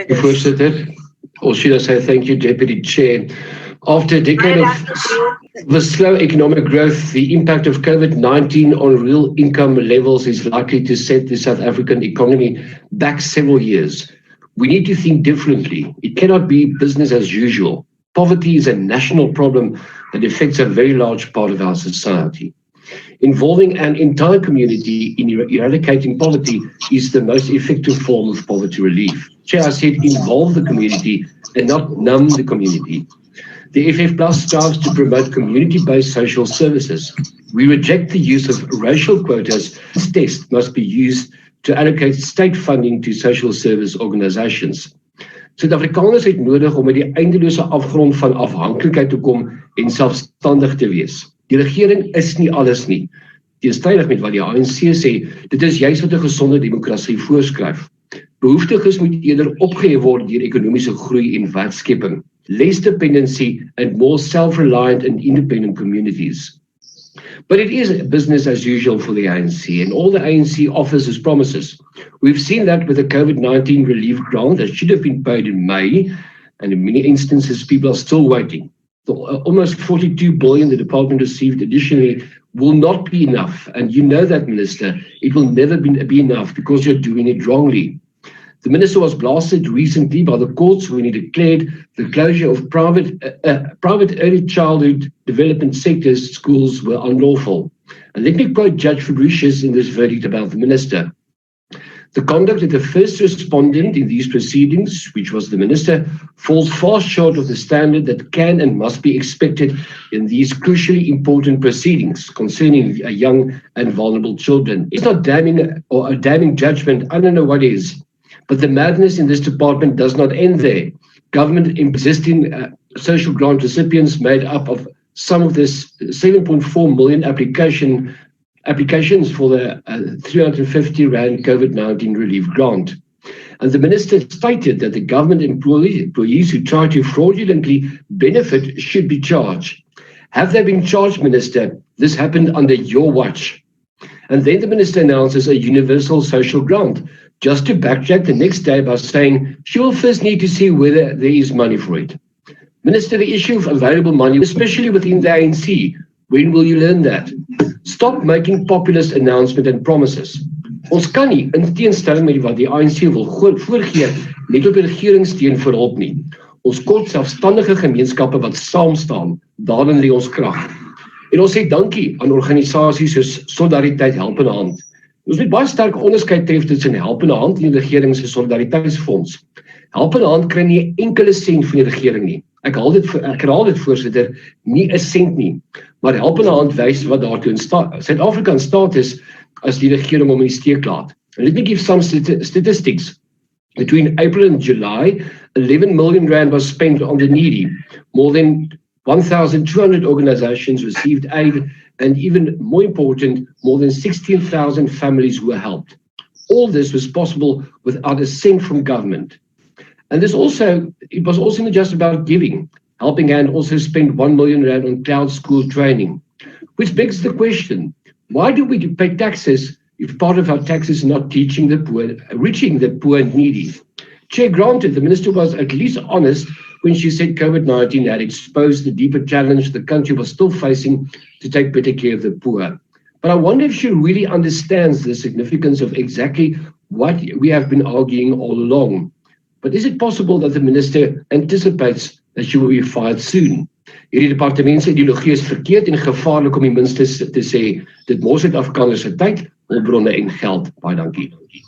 Voorzitter, or should I say thank you, Deputy Chair. After a decade of slow economic growth, the impact of COVID-19 on real income levels is likely to set the South African economy back several years. We need to think differently. It cannot be business as usual. Poverty is a national problem that affects a very large part of our society. Involving an entire community in eradicating poverty is the most effective form of poverty relief. Chair, I said involve the community and not numb the community. The FF Plus strives to promote community-based social services. We reject the use of racial quotas. This test must be used to allocate state funding to social service organisations. Suid-Afrikaners het nodig om met die eindelose afgrond van afhanklikheid te kom en selfstandig te wees. Die regering is nie alles nie. Teenstrydig met wat die ANC sê, dit is juist wat 'n gesonde demokrasie voorskryf. Behoeftiges moet eerder opgehef word deur ekonomiese groei en werkskepping. Less dependency and more self-reliant and independent communities. But it is business as usual for the ANC, and all the ANC offers is promises. We've seen that with the COVID-19 relief grant that should have been paid in May, and in many instances people are still waiting. The almost 42 billion the department received additionally will not be enough, and you know that, Minister, it will never be enough because you're doing it wrongly. The Minister was blasted recently by the courts when he declared the closure of private early childhood development sectors schools were unlawful. And let me quote Judge Fabricius in this verdict about the Minister. The conduct of the first respondent in these proceedings, which was the Minister, falls far short of the standard that can and must be expected in these crucially important proceedings concerning young and vulnerable children. It's not damning or a damning judgment, I don't know what is. But the madness in this department does not end there. Government existing social grant recipients made up of some of this 7.4 million applications for the 350 Rand COVID-19 relief grant. And the Minister stated that the government employees who try to fraudulently benefit should be charged. Have they been charged, Minister? This happened under your watch. And then the Minister announces a universal social grant, just to backtrack the next day by saying she will first need to see whether there is money for it. Minister, the issue of available money, especially within the ANC, when will you learn that? Stop making populist announcements and promises. Ons kan nie, in teenstelling met wat die ANC wil voorgee, net op die regeringssteun vir hulp nie. Ons kort selfstandige gemeenskappe wat saam staan, daarin lê ons krag. En ons sê dankie aan organisasies soos Solidariteit Helpende Hand. Ons moet baie sterk onderskeid tref tussen Helpende Hand en die regering se Solidariteitsfonds. Helpende Hand kry nie enkele sent van die regering nie. Ek herhaal dit, voorsitter, nie 'n sent nie. Maar Helpende Hand wys wat daartoe in Suid-Afrika in staat is as die regering om in die steek laat. And let me give some statistics. Between April and July, 11 million Rand was spent on the needy. More than 1,200 organizations received aid, and even more important, more than 16,000 families were helped. All this was possible without a cent from government. And it was also not just about giving. Helping Hand also spent 1 million Rand on cloud school training, which begs the question, why do we pay taxes if part of our taxes is not reaching the poor and needy? Chair, granted, the Minister was at least honest when she said COVID-19 had exposed the deeper challenge the country was still facing to take better care of the poor. But I wonder if she really understands the significance of exactly what we have been arguing all along. But is it possible that the Minister anticipates that she will be fired soon? Hierdie departement se ideologie is verkeerd en gevaarlik om die minste te sê. Dit mors Suid-Afrikaners se tyd, hulpbronne en geld. Baie dankie.